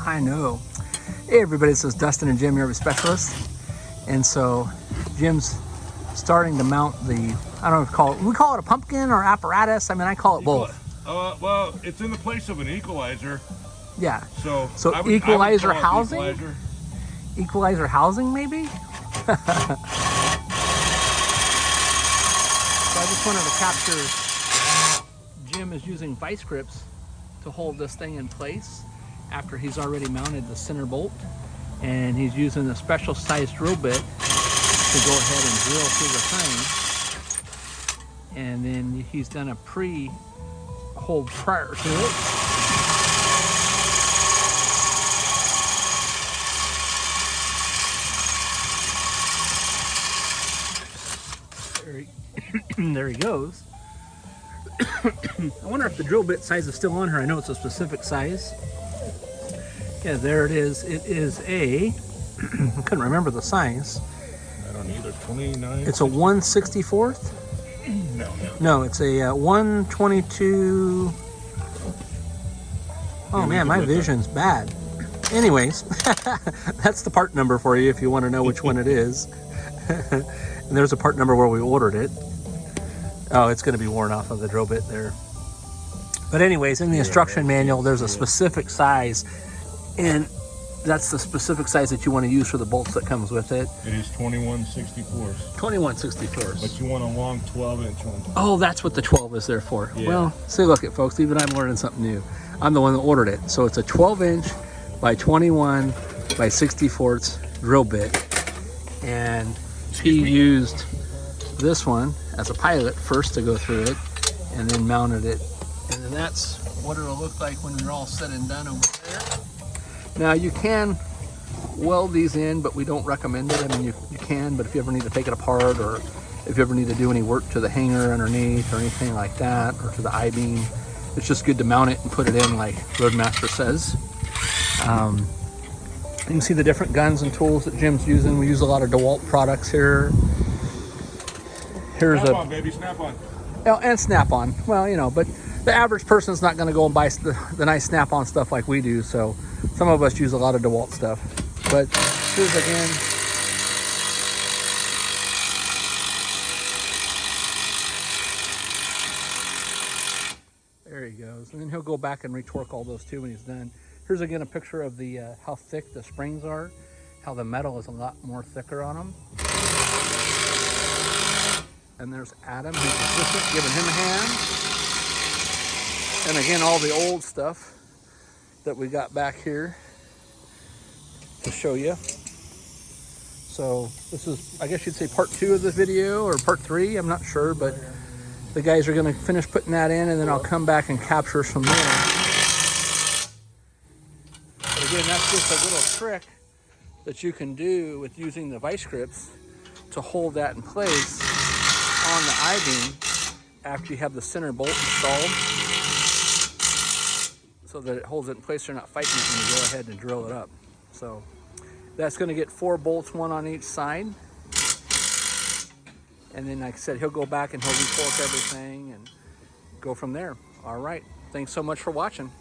I know. Hey everybody, this is Dustin and Jim, your specialist. And so Jim's starting to mount the, I don't know what we call it a pumpkin or apparatus. I mean, I call it both. Well, it's in the place of an equalizer. Yeah. So equalizer housing? Equalizer. Equalizer housing, maybe? So I just wanted to capture, Jim is using vice grips to hold this thing in place after he's already mounted the center bolt, and he's using a special sized drill bit to go ahead and drill through the thing, and then he's done a pre-hold prior to it. There he goes. I wonder if the drill bit size is still on here. I know it's a specific size. Yeah, there it is. It is a, I couldn't remember the size. I don't either. 29. It's a 1/64th? No, it's a 122. Oh man, my vision's bad. Anyways, that's the part number for you if you want to know which one it is. And there's a part number where we ordered it. Oh, it's going to be worn off of the drill bit there. But anyways, in the instruction manual, there's a specific size, and that's the specific size that you want to use for the bolts that comes with it. It is 21/64. 21/64. But you want a long 12-inch one. Oh, that's what the 12 is there for. Yeah. Well, see, look at folks, even I'm learning something new. I'm the one that ordered it. So it's a 12-inch by 21 by 64 drill bit, and he used this one as a pilot first to go through it, and then mounted it, and then that's what it'll look like when we're all said and done over there. Now you can weld these in, but we don't recommend it. I mean, you can, but if you ever need to take it apart, or if you ever need to do any work to the hanger underneath or anything like that, or to the I-beam, it's just good to mount it and put it in like Roadmaster says. You can see the different guns and tools that Jim's using. We use a lot of DeWalt products here. Here's Snap-on, baby, Snap-on. Oh, and Snap-on. Well, you know, but the average person's not going to go and buy the nice Snap-on stuff like we do. So some of us use a lot of DeWalt stuff. But here's again. There he goes. And then he'll go back and retorque all those too when he's done. Here's again a picture of the how thick the springs are, how the metal is a lot more thicker on them. And there's Adam, who's assistant, giving him a hand. And again, all the old stuff that we got back here to show you. So this is, I guess you'd say part 2 of the video, or part 3, I'm not sure, but the guys are gonna finish putting that in, and then I'll come back and capture some more. But again, that's just a little trick that you can do with using the vice grips to hold that in place on the I-beam after you have the center bolt installed, so that it holds it in place. You're not fighting it when you go ahead and drill it up. So that's going to get 4 bolts, 1 on each side. And then, like I said, he'll go back and he'll retorque everything and go from there. All right. Thanks so much for watching.